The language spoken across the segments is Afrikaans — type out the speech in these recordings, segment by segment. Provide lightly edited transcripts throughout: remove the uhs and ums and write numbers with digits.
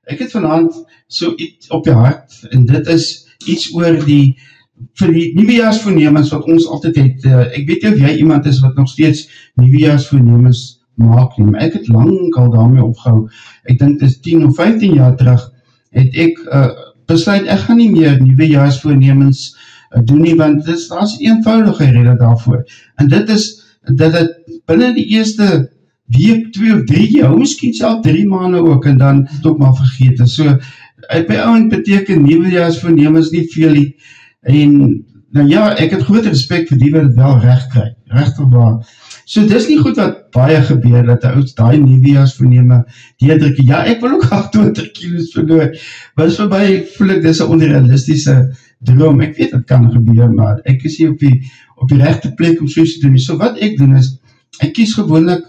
Ek het vanaand so iets op die hart, en dit is iets oor vir die nuwejaarsvoornemens wat ons altyd het. Ek weet nie of jy iemand is wat nog steeds nuwejaarsvoornemens maak nie, maar ek het lang al daarmee opgehou. Ek dink dit is 10 of 15 jaar terug, het ek besluit, ek gaan nie meer nuwejaarsvoornemens doen nie, want daar is eenvoudige rede daarvoor. En dit is, dat het binne die eerste week, 2 of 3 jaar, miskien self 3 maande ook, en dan het ook maar vergete. So, by ouend beteken nuwejaarsvoornemens nie veel nie, en nou ja, ek het groot respek vir die wat het wel recht kry, regtig waar. So dis nie goed wat baie gebeur, dat die ouds daai nuwejaarsvoorneme deurdruk. Ja, ek wil ook 28 kilos verloor, maar vir my voel ek dis 'n onrealistische droom. Ek weet, het kan gebeur, maar ek is hier op die regte plek om soos te doen. So wat ek doen is, ek kies gewoonlik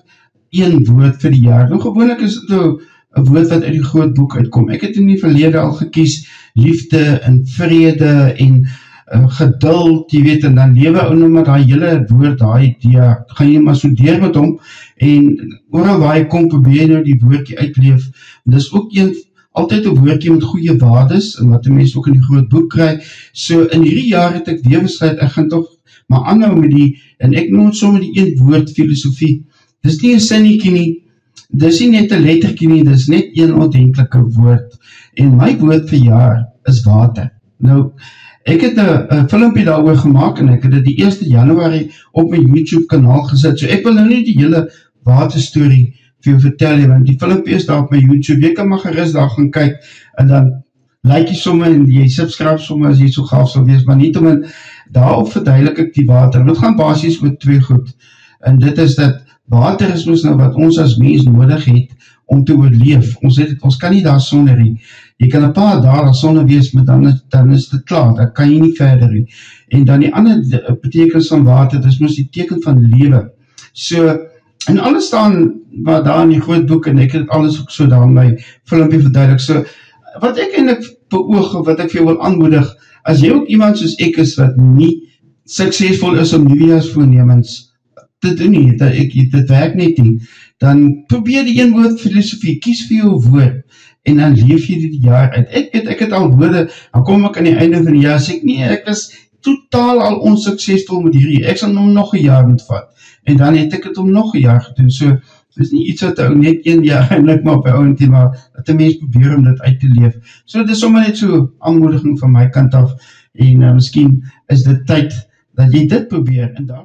1 woord vir die jaar. Nou gewoonlik is dit nou 'n woord wat uit die groot boek uitkom. Ek het in die verlede al gekies, liefde en vrede en geduld, jy weet, en dan lewe ou nou maar daai hele woord, daai idee, gaan jy maar so deur met hom, en oral waar hy kom, probeer nou die woordjie uitleef. En dis ook altyd 'n woordjie met goeie waardes, en wat die mens ook in die groot boek kry. So in hierdie jaar het ek weer besluit, ek gaan toch maar aanhou met en ek noem sommer die 1 woord filosofie. Dis nie 'n sinnetjie nie, dis nie net 'n lettertjie nie, dis net 1 ordentlike woord. En my woord vir jaar is water. Nou, ek het 'n filmpie daaroor gemaak, en ek het dit die 1 Januarie op my YouTube kanaal gesit, so ek wil nou nie die hele waterstorie vir jou vertel, want die filmpie is daar op my YouTube, jy kan maar gerus daar gaan kyk, en dan like jy somme, en jy subscribe somme, as jy so gaaf sal wees, maar nie om in, daarop verduidelik ek die water, dit gaan basies met 2 goed, en dit is dat, water is ons nou wat ons as mens nodig het, om te oorleef, ons kan nie daar sonder nie, jy kan 'n paar dae daar sonder wees, maar dan is dit klaar, dan kan jy nie verder nie, en dan die ander betekenis van water, dit is mos die teken van lewe, so, en alles staan, wat daar in die groot boek, en ek het alles ook so daar in my filmpie verduidelik, so, wat ek eintlik beoog, wat ek vir jou wil aanmoedig, as jy ook iemand soos ek is, wat nie suksesvol is om nuwejaarsvoornemens te doen nie, dit werk net nie, dan probeer die 1 woord filosofie, kies vir jou woord, en dan leef jy die jaar uit. Ek het al woorde, dan kom ek aan die einde van die jaar, sê ek nie, ek is totaal al onsuksesvol met hierdie, ek sal nog 'n jaar moet vat, en dan het ek het om nog 'n jaar gedoen, so, dit is nie iets wat ou net 1 jaar eindelijk maar by ouend nie, maar dat die mens probeer om dit uit te leef. So, dit is sommer net so aanmoediging van my kant af, en miskien is dit tyd dat jy dit probeer, en daar